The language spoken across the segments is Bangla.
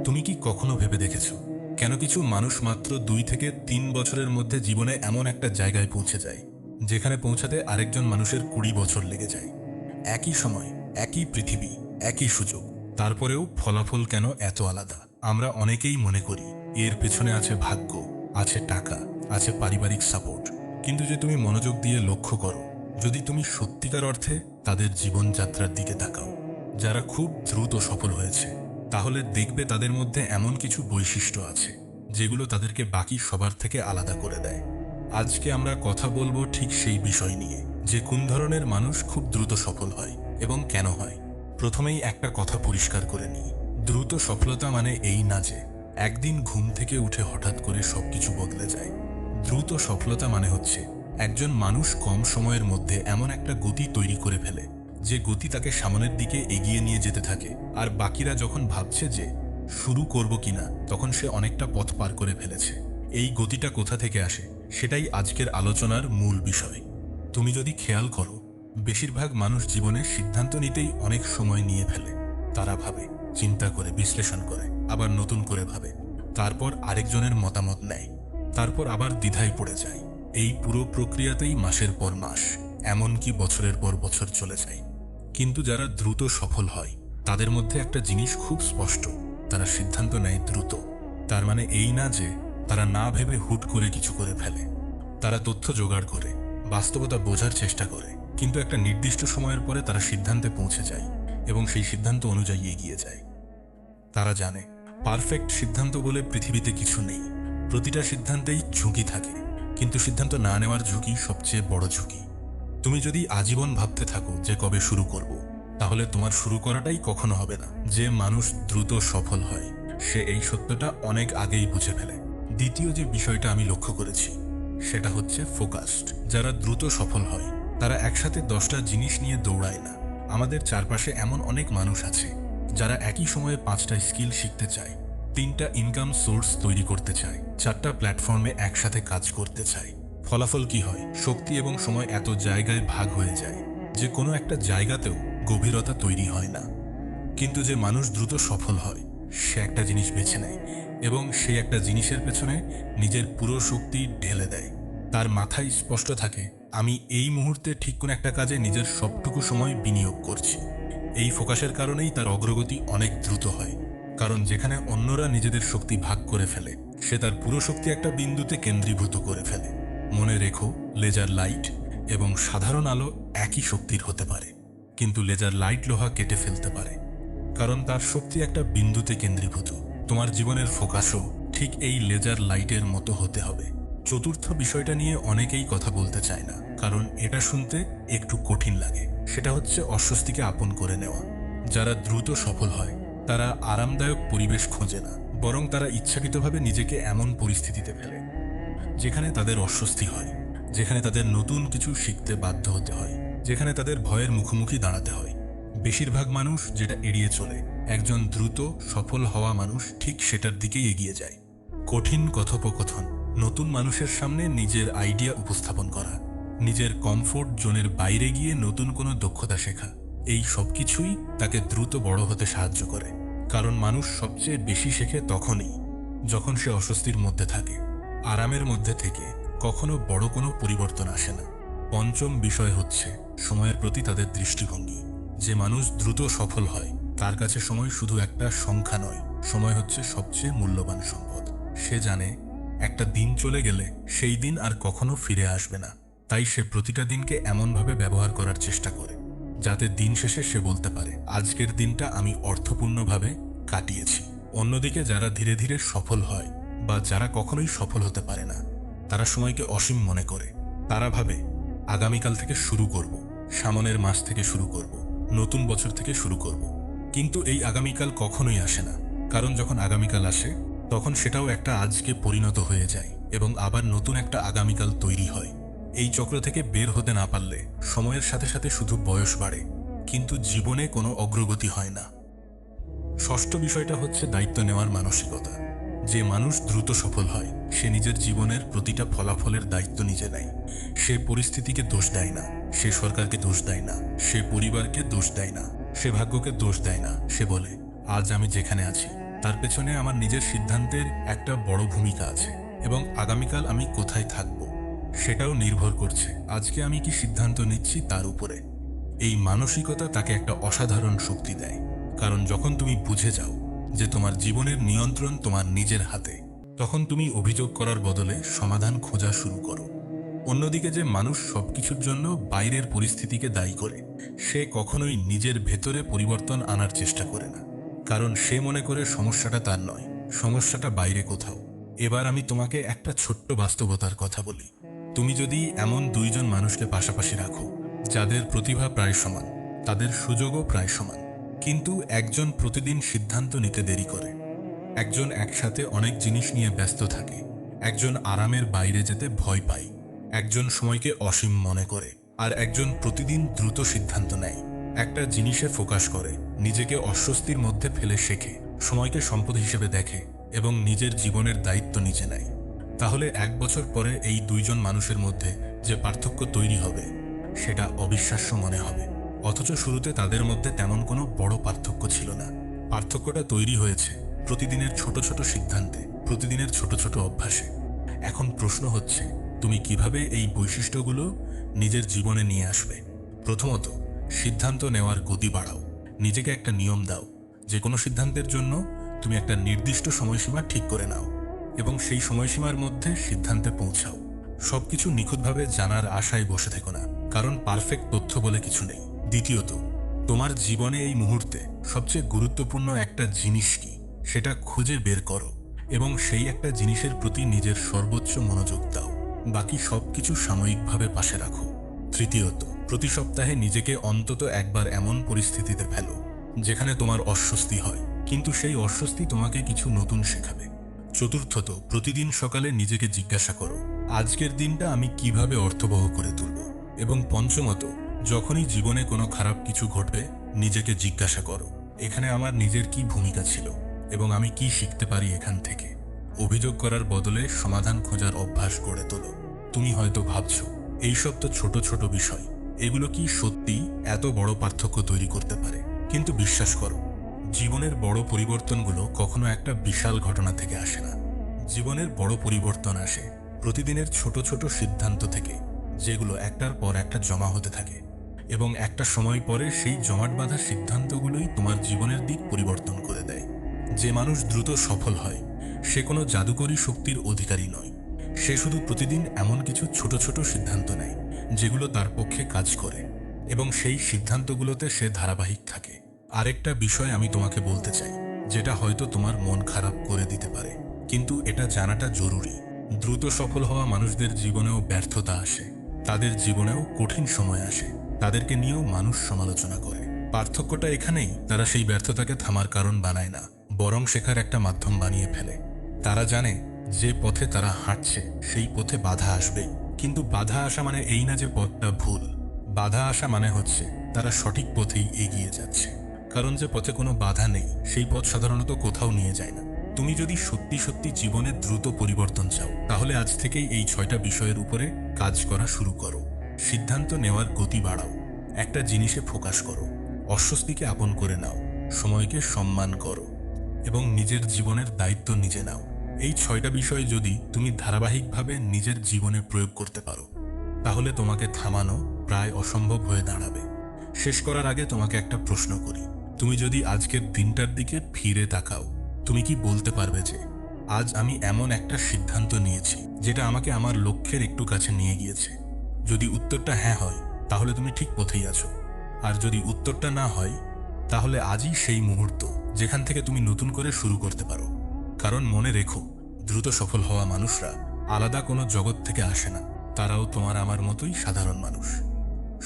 তুমি কি কখনো ভেবে দেখেছো কেন কিছু মানুষ মাত্র 2 থেকে 3 বছরের মধ্যে জীবনে এমন একটা জায়গায় পৌঁছে যায় যেখানে পৌঁছাতে আরেকজন মানুষের 20 বছর লেগে যায়? একই সময়, একই পৃথিবী, একই সুযোগ, তারপরেও ফলাফল কেন এত আলাদা? আমরা অনেকেই মনে করি এর পেছনে আছে ভাগ্য, আছে টাকা, আছে পারিবারিক সাপোর্ট। কিন্তু যে তুমি মনোযোগ দিয়ে লক্ষ্য করো, যদি তুমি সত্যিকার অর্থে তাদের জীবনযাত্রার দিকে তাকাও, যারা খুব দ্রুত সফল হয়েছে, তাহলে দেখবে তাদের মধ্যে এমন কিছু বৈশিষ্ট্য আছে যেগুলো তাদেরকে বাকি সবার থেকে আলাদা করে দেয়। আজকে আমরা কথা বলবো ঠিক সেই বিষয় নিয়ে, যে কোন ধরনের মানুষ খুব দ্রুত সফল হয় এবং কেন হয়। প্রথমেই একটা কথা পরিষ্কার করে নিই, দ্রুত সফলতা মানে এই না যে একদিন ঘুম থেকে উঠে হঠাৎ করে সবকিছু বদলে যায়। দ্রুত সফলতা মানে হচ্ছে একজন মানুষ কম সময়ের মধ্যে এমন একটা গতি তৈরি করে ফেলে যে গতি তাকে সামনের দিকে এগিয়ে নিয়ে যেতে থাকে, আর বাকিরা যখন ভাবছে যে শুরু করব কিনা, তখন সে অনেকটা পথ পার করে ফেলেছে। এই গতিটা কোথা থেকে আসে, সেটাই আজকের আলোচনার মূল বিষয়। তুমি যদি খেয়াল করো, বেশিরভাগ মানুষ জীবনে সিদ্ধান্ত নিতেই অনেক সময় নিয়ে ফেলে। তারা ভাবে, চিন্তা করে, বিশ্লেষণ করে, আবার নতুন করে ভাবে, তারপর আরেকজনের মতামত নেয়, তারপর আবার দ্বিধায় পড়ে যায়। এই পুরো প্রক্রিয়াতেই মাসের পর মাস, এমনকি বছরের পর বছর চলে যায়। কিন্তু যারা দ্রুত সফল হয়, তাদের মধ্যে একটা জিনিস খুব স্পষ্ট, তারা সিদ্ধান্ত নেয় দ্রুত। তার মানে এই না যে তারা না ভেবে হুট করে কিছু করে ফেলে। তারা তথ্য জোগাড় করে, বাস্তবতা বোঝার চেষ্টা করে, কিন্তু একটা নির্দিষ্ট সময়ের পরে তারা সিদ্ধান্তে পৌঁছে যায় এবং সেই সিদ্ধান্ত অনুযায়ী এগিয়ে যায়। তারা জানে পারফেক্ট সিদ্ধান্ত বলে পৃথিবীতে কিছু নেই। প্রতিটা সিদ্ধান্তেই ঝুঁকি থাকে, কিন্তু সিদ্ধান্ত না নেওয়ার ঝুঁকি সবচেয়ে বড় ঝুঁকি। তুমি যদি আজীবন ভাবতে থাকো যে কবে শুরু করব, তাহলে তোমার শুরু করাটাই কখনো হবে না। যে মানুষ দ্রুত সফল হয়, সে এই সত্যটা অনেক আগেই বুঝে ফেলে। দ্বিতীয় যে বিষয়টা আমি লক্ষ্য করেছি, সেটা হচ্ছে ফোকাসড। যারা দ্রুত সফল হয়, তারা একসাথে 10টা জিনিস নিয়ে দৌড়ায় না। আমাদের চারপাশে এমন অনেক মানুষ আছে যারা একই সময়ে 5টা স্কিল শিখতে চায়, 3টা ইনকাম সোর্স তৈরি করতে চায়, 4টা প্ল্যাটফর্মে একসাথে কাজ করতে চায়। ফলাফল কি হয়? শক্তি এবং সময় এত জায়গায় ভাগ হয়ে যায় যে কোনো একটা জায়গাতেও গভীরতা তৈরি হয় না। কিন্তু যে মানুষ দ্রুত সফল হয়, সে একটা জিনিস বেছে নেয় এবং সেই একটা জিনিসের পেছনে নিজের পুরো শক্তি ঢেলে দেয়। তার মাথায় স্পষ্ট থাকে, আমি এই মুহূর্তে ঠিক কোন একটা কাজে নিজের সবটুকু সময় বিনিয়োগ করছি। এই ফোকাসের কারণেই তার অগ্রগতি অনেক দ্রুত হয়। কারণ যেখানে অন্যরা নিজেদের শক্তি ভাগ করে ফেলে, সে তার পুরো শক্তি একটা বিন্দুতে কেন্দ্রীভূত করে ফেলে। মনে রেখো, লেজার লাইট এবং সাধারণ আলো একই শক্তির হতে পারে, কিন্তু লেজার লাইট লোহা কেটে ফেলতে পারে, কারণ তার শক্তি একটা বিন্দুতে কেন্দ্রীভূত। তোমার জীবনের ফোকাসও ঠিক এই লেজার লাইটের মতো হতে হবে। চতুর্থ বিষয়টা নিয়ে অনেকেই কথা বলতে চায় না, কারণ এটা শুনতে একটু কঠিন লাগে। সেটা হচ্ছে অস্বস্তিকে আপন করে নেওয়া। যারা দ্রুত সফল হয়, তারা আরামদায়ক পরিবেশ খোঁজে না, বরং তারা ইচ্ছাকৃতভাবে নিজেকে এমন পরিস্থিতিতে ফেলে যেখানে তাদের অস্বস্তি হয়, যেখানে তাদের নতুন কিছু শিখতে বাধ্য হতে হয়, যেখানে তাদের ভয়ের মুখোমুখি দাঁড়াতে হয়। বেশিরভাগ মানুষ যেটা এড়িয়ে চলে, একজন দ্রুত সফল হওয়া মানুষ ঠিক সেটার দিকেই এগিয়ে যায়। কঠিন কথোপকথন, নতুন মানুষের সামনে নিজের আইডিয়া উপস্থাপন করা, নিজের কমফোর্ট জোনের বাইরে গিয়ে নতুন কোনো দক্ষতা শেখা, এই সব কিছুই তাকে দ্রুত বড় হতে সাহায্য করে। কারণ মানুষ সবচেয়ে বেশি শেখে তখনই যখন সে অস্বস্তির মধ্যে থাকে। আরামের মধ্যে থেকে কখনো বড় কোনো পরিবর্তন আসে না। পঞ্চম বিষয় হচ্ছে সময়ের প্রতি তাদের দৃষ্টিভঙ্গি। যে মানুষ দ্রুত সফল হয়, তার কাছে সময় শুধু একটা সংখ্যা নয়, সময় হচ্ছে সবচেয়ে মূল্যবান সম্পদ। সে জানে একটা দিন চলে গেলে সেই দিন আর কখনো ফিরে আসবে না। তাই সে প্রতিটা দিনকে এমনভাবে ব্যবহার করার চেষ্টা করে যাতে দিন শেষে সে বলতে পারে, আজকের দিনটা আমি অর্থপূর্ণভাবে কাটিয়েছি। অন্যদিকে যারা ধীরে ধীরে সফল হয় বা যারা কখনোই সফল হতে পারে না, তারা সময়কে অসীম মনে করে। তারা ভাবে, আগামীকাল থেকে শুরু করব, সামনের মাস থেকে শুরু করব, নতুন বছর থেকে শুরু করব। কিন্তু এই আগামীকাল কখনোই আসে না, কারণ যখন আগামীকাল আসে, তখন সেটাও একটা আজকে পরিণত হয়ে যায় এবং আবার নতুন একটা আগামীকাল তৈরি হয়। এই চক্র থেকে বের হতে না পারলে সময়ের সাথে সাথে শুধু বয়স বাড়ে, কিন্তু জীবনে কোনো অগ্রগতি হয় না। ষষ্ঠ বিষয়টা হচ্ছে দায়িত্ব নেওয়ার মানসিকতা। যে মানুষ দ্রুত সফল হয়, সে নিজের জীবনের প্রতিটা ফলাফলের দায়িত্ব নিজে নেয়। সে পরিস্থিতিকে দোষ দেয় না, সে সরকারকে দোষ দেয় না, সে পরিবারকে দোষ দেয় না, সে ভাগ্যকে দোষ দেয় না, সে বলে আজ আমি যেখানে আছি তার পেছনে আমার নিজের সিদ্ধান্তের একটা বড় ভূমিকা আছে, এবং আগামীকাল আমি কোথায় থাকব সেটাও নির্ভর করছে আজকে আমি কি সিদ্ধান্ত নিচ্ছি তার উপরে। এই মানসিকতা তাকে একটা অসাধারণ শক্তি দেয়, কারণ যখন তুমি বুঝে যাও যে তোমার জীবনের নিয়ন্ত্রণ তোমার নিজের হাতে, তখন তুমি অভিযোগ করার বদলে সমাধান খোঁজা শুরু করো। অন্যদিকে যে মানুষ সবকিছুর জন্য বাইরের পরিস্থিতিকে দায়ী করে, সে কখনোই নিজের ভেতরে পরিবর্তন আনার চেষ্টা করে না, কারণ সে মনে করে সমস্যাটা তার নয়, সমস্যাটা বাইরে কোথাও। এবার আমি তোমাকে একটা ছোট্ট বাস্তবতার কথা বলি। তুমি যদি এমন দুইজন মানুষকে পাশাপাশি রাখো যাদের প্রতিভা প্রায় সমান, তাদের সুযোগও প্রায় সমান, কিন্তু একজন প্রতিদিন সিদ্ধান্ত নিতে দেরি করে, একজন একসাথে অনেক জিনিস নিয়ে ব্যস্ত থাকে, একজন আরামের বাইরে যেতে ভয় পায়, একজন সময়কে অসীম মনে করে, আর একজন প্রতিদিন দ্রুত সিদ্ধান্ত নেয়, একটা জিনিসে ফোকাস করে, নিজেকে অস্বস্তির মধ্যে ফেলে শেখে, সময়কে সম্পদ হিসেবে দেখে এবং নিজের জীবনের দায়িত্ব নিজে নেয়, তাহলে 1 বছর পরে এই দুইজন মানুষের মধ্যে যে পার্থক্য তৈরি হবে সেটা অবিশ্বাস্য মনে হবে। অথচ শুরুতে তাদের মধ্যে তেমন কোনো বড় পার্থক্য ছিল না। পার্থক্যটা তৈরি হয়েছে প্রতিদিনের ছোট ছোট সিদ্ধান্তে, প্রতিদিনের ছোট ছোট অভ্যাসে। এখন প্রশ্ন হচ্ছে, তুমি কিভাবে এই বৈশিষ্ট্যগুলো নিজের জীবনে নিয়ে আসবে? প্রথমত, সিদ্ধান্ত নেওয়ার গতি বাড়াও। নিজেকে একটা নিয়ম দাও, যে কোনো সিদ্ধান্তের জন্য তুমি একটা নির্দিষ্ট সময়সীমা ঠিক করে নাও এবং সেই সময়সীমার মধ্যে সিদ্ধান্তে পৌঁছাও। সবকিছু নিখুঁতভাবে জানার আশায় বসে থেকো না, কারণ পারফেক্ট তথ্য বলে কিছু নেই। দ্বিতীয়ত, তোমার জীবনে এই মুহূর্তে সবচেয়ে গুরুত্বপূর্ণ একটা জিনিস কি সেটা খুঁজে বের করো এবং সেই একটা জিনিসের প্রতি নিজের সর্বোচ্চ মনোযোগ দাও। বাকি সবকিছু সাময়িকভাবে পাশে রাখো। তৃতীয়ত, প্রতি সপ্তাহে নিজেকে অন্তত একবার এমন পরিস্থিতিতে ফেলো যেখানে তোমার অস্বস্তি হয়, কিন্তু সেই অস্বস্তি তোমাকে কিছু নতুন শেখাবে। চতুর্থত, প্রতিদিন সকালে নিজেকে জিজ্ঞাসা করো, আজকের দিনটা আমি কিভাবে অর্থবহ করে তুলব। এবং পঞ্চমত, যখনই জীবনে কোনো খারাপ কিছু ঘটবে, নিজেকে জিজ্ঞাসা করো, এখানে আমার নিজের কি ভূমিকা ছিল এবং আমি কি শিখতে পারি এখান থেকে। অভিযোগ করার বদলে সমাধান খোঁজার অভ্যাস গড়ে তোলো। তুমি হয়তো ভাবছো, এইসব তো ছোট ছোট বিষয়, এগুলো কি সত্যি এত বড় পার্থক্য তৈরি করতে পারে? কিন্তু বিশ্বাস করো, জীবনের বড় পরিবর্তনগুলো কখনো একটা বিশাল ঘটনা থেকে আসে না। জীবনের বড় পরিবর্তন আসে প্রতিদিনের ছোট ছোট সিদ্ধান্ত থেকে, যেগুলো একটার পর একটা জমা হতে থাকে, এবং একটা সময় পরে সেই জমাট বাঁধা সিদ্ধান্তগুলোই তোমার জীবনের দিক পরিবর্তন করে দেয়। যে মানুষ দ্রুত সফল হয়, সে কোনো জাদুকরী শক্তির অধিকারী নয়, সে শুধু প্রতিদিন এমন কিছু ছোট ছোট সিদ্ধান্ত নেয় যেগুলো তার পক্ষে কাজ করে, এবং সেই সিদ্ধান্তগুলোতে সে ধারাবাহিক থাকে। আরেকটা বিষয় আমি তোমাকে বলতে চাই, যেটা হয়তো তোমার মন খারাপ করে দিতে পারে, কিন্তু এটা জানাটা জরুরি। দ্রুত সফল হওয়া মানুষদের জীবনেও ব্যর্থতা আসে, তাদের জীবনেও কঠিন সময় আসে, তাদেরকে নিয়েও মানুষ সমালোচনা করে। পার্থক্যটা এখানেই, তারা সেই ব্যর্থতাকে থামার কারণ বানায় না, বরং শেখার একটা মাধ্যম বানিয়ে ফেলে। তারা জানে যে পথে তারা হাঁটছে সেই পথে বাধা আসবে, কিন্তু বাধা আসা মানে এই না যে পথটা ভুল। বাধা আসা মানে হচ্ছে তারা সঠিক পথেই এগিয়ে যাচ্ছে, কারণ যে পথে কোনো বাধা নেই সেই পথ সাধারণত কোথাও নিয়ে যায় না। তুমি যদি সত্যি সত্যি জীবনে দ্রুত পরিবর্তন চাও, তাহলে আজ থেকেই এই 6টা বিষয়ের উপরে কাজ করা শুরু করো। সিদ্ধান্ত নেওয়ার গতি বাড়াও, একটা জিনিসে ফোকাস করো, অস্বস্তিকে আপন করে নাও, সময়কে সম্মান করো এবং নিজের জীবনের দায়িত্ব নিজে নাও। এই 6টা বিষয় যদি তুমি ধারাবাহিকভাবে নিজের জীবনে প্রয়োগ করতে পারো, তাহলে তোমাকে থামানো প্রায় অসম্ভব হয়ে দাঁড়াবে। শেষ করার আগে তোমাকে একটা প্রশ্ন করি, তুমি যদি আজকের দিনটার দিকে ফিরে তাকাও, তুমি কি বলতে পারবে যে আজ আমি এমন একটা সিদ্ধান্ত নিয়েছি যেটা আমাকে আমার লক্ষ্যের একটু কাছে নিয়ে গিয়েছে? যদি উত্তরটা হ্যাঁ হয়, তাহলে তুমি ঠিক পথেই আছো। আর যদি উত্তরটা না হয়, তাহলে আজই সেই মুহূর্ত যেখান থেকে তুমি নতুন করে শুরু করতে পারো। কারণ মনে রেখো, দ্রুত সফল হওয়া মানুষরা আলাদা কোনো জগৎ থেকে আসে না, তারাও তোমার আমার মতোই সাধারণ মানুষ।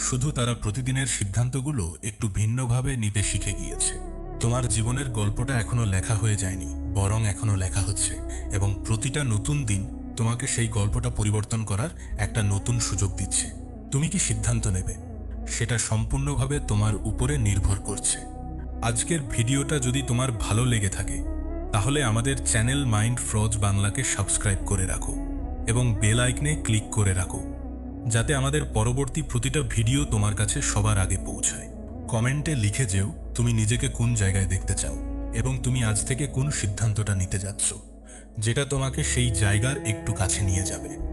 শুধু তারা প্রতিদিনের সিদ্ধান্তগুলো একটু ভিন্নভাবে নিতে শিখে গিয়েছে। তোমার জীবনের গল্পটা এখনো লেখা হয়ে যায়নি, বরং এখনো লেখা হচ্ছে, এবং প্রতিটা নতুন দিন তোমাকে সেই গল্পটা পরিবর্তন করার একটা নতুন সুযোগ দিচ্ছে। তুমি কি সিদ্ধান্ত নেবে, সেটা সম্পূর্ণভাবে তোমার উপরে নির্ভর করছে। আজকের ভিডিওটা যদি তোমার ভালো লেগে থাকে, তাহলে আমাদের চ্যানেল মাইন্ড ফ্রজ বাংলাকে সাবস্ক্রাইব করে রাখো এবং বেল আইকনে ক্লিক করে রাখো, যাতে আমাদের পরবর্তী প্রতিটা ভিডিও তোমার কাছে সবার আগে পৌঁছায়। কমেন্টে লিখে যেও তুমি নিজেকে কোন জায়গায় দেখতে চাও এবং তুমি আজ থেকে কোন সিদ্ধান্তটা নিতে যাচ্ছ যেটা তোমাকে সেই জায়গার একটু কাছে নিয়ে যাবে।